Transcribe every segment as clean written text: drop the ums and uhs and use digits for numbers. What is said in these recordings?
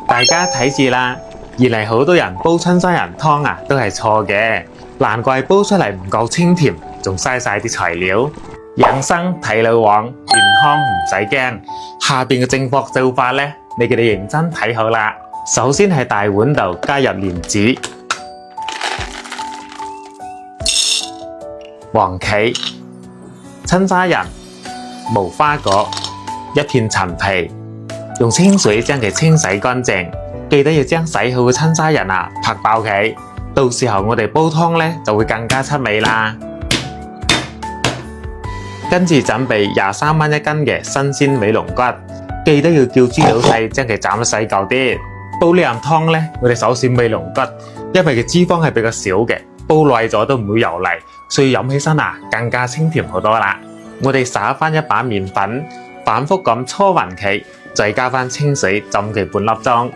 大家睇住啦，原嚟好多人煲親生人湯啊，都係錯嘅，難怪煲出嚟唔夠清甜，仲嘥晒啲材料。養生睇老黃，健康唔使驚。下邊嘅正確做法呢，你哋認真睇好啦。首先係大碗度加入蓮子、黃芪、親生人、無花果、一片陳皮，用清水將佢清洗乾淨。記得要將洗好嘅親生人啊拍爆佢，到時候我哋煲湯呢就會更加出味啦。跟住準備23蚊一斤嘅新鮮尾龍骨，記得要叫豬老細將佢斬得細嚿啲。煲呢樣湯呢，我哋首選尾龍骨，因為佢脂肪係比較少嘅，煲耐咗都唔會油膩，所以飲起身啊更加清甜好多啦。我哋撒翻一把麵粉，反覆咁搓勻佢，再加翻清水浸佢半粒鐘，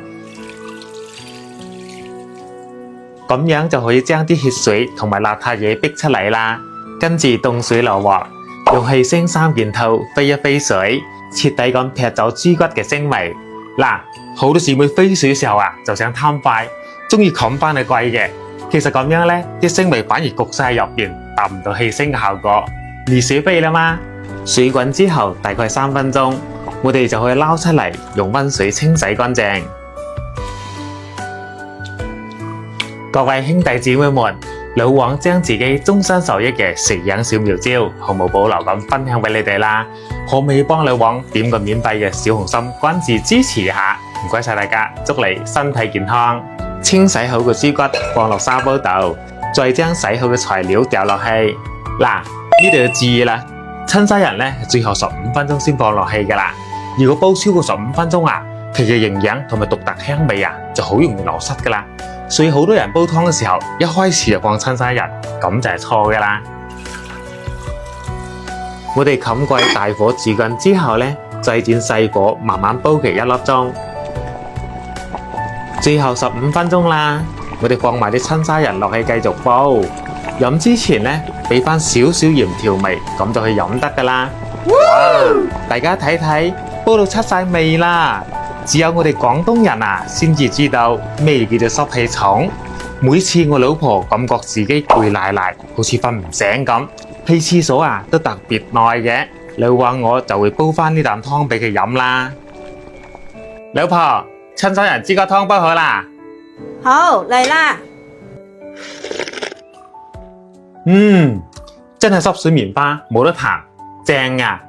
咁樣就可以將啲血水同埋邋遢嘢逼出嚟啦。跟住凍水落鑊，用氣聲3件套飛一飛水，徹底咁劈走豬骨嘅腥味。嗱，好多姊妹飛水嘅時候啊，就想貪快，中意冚翻個貴嘅。其實咁樣呢，啲腥味反而焗晒喺入邊，達唔到氣聲嘅效果。熱水飛啦嘛，水滾之後大概3分鐘，我哋就可以撈出嚟，用溫水清洗乾淨。各位兄弟姊妹們，老黃將自己終身受益嘅食養小妙招，毫無保留咁分享俾你哋啦。可唔可以幫老黃點個免費嘅小紅心關注支持一下？唔該晒大家，祝你身體健康。清洗好嘅豬骨放落砂煲度，再將洗好嘅材料掉落去。嗱，呢度要注意啦，親生人呢最後15分鐘先放落去噶啦。如果煲超過15分鐘啊，佢嘅營養同埋獨特香味啊就好容易流失噶啦。所以好多人煲湯嘅時候，一開始就放親生人，咁就係錯噶啦。我哋冚蓋大火煮滾之後呢，再轉細火慢慢煲佢1粒鐘。最後15分鐘啦，我哋放埋啲親生人落去繼續煲。飲之前呢，俾翻少少鹽調味，咁就可以飲得噶啦。哇！大家睇睇，煲到出晒味啦！只有我哋廣東人啊，先至知道咩叫做濕氣重。每次我老婆感覺自己攰賴賴，好似瞓唔醒咁，去廁所啊都特別耐嘅。老黃我就會煲翻呢啖湯俾佢飲啦。老婆，親生人豬骨湯煲好啦。好，嚟啦。真係濕水棉花，冇得彈，正啊！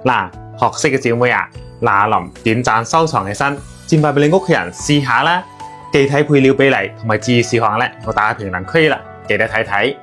嗱，學識嘅姐妹啊，嗱臨點讚收藏起身，轉發俾你屋企人試下啦。具體配料比例同埋注意事項呢，我打喺評論區啦，記得睇睇。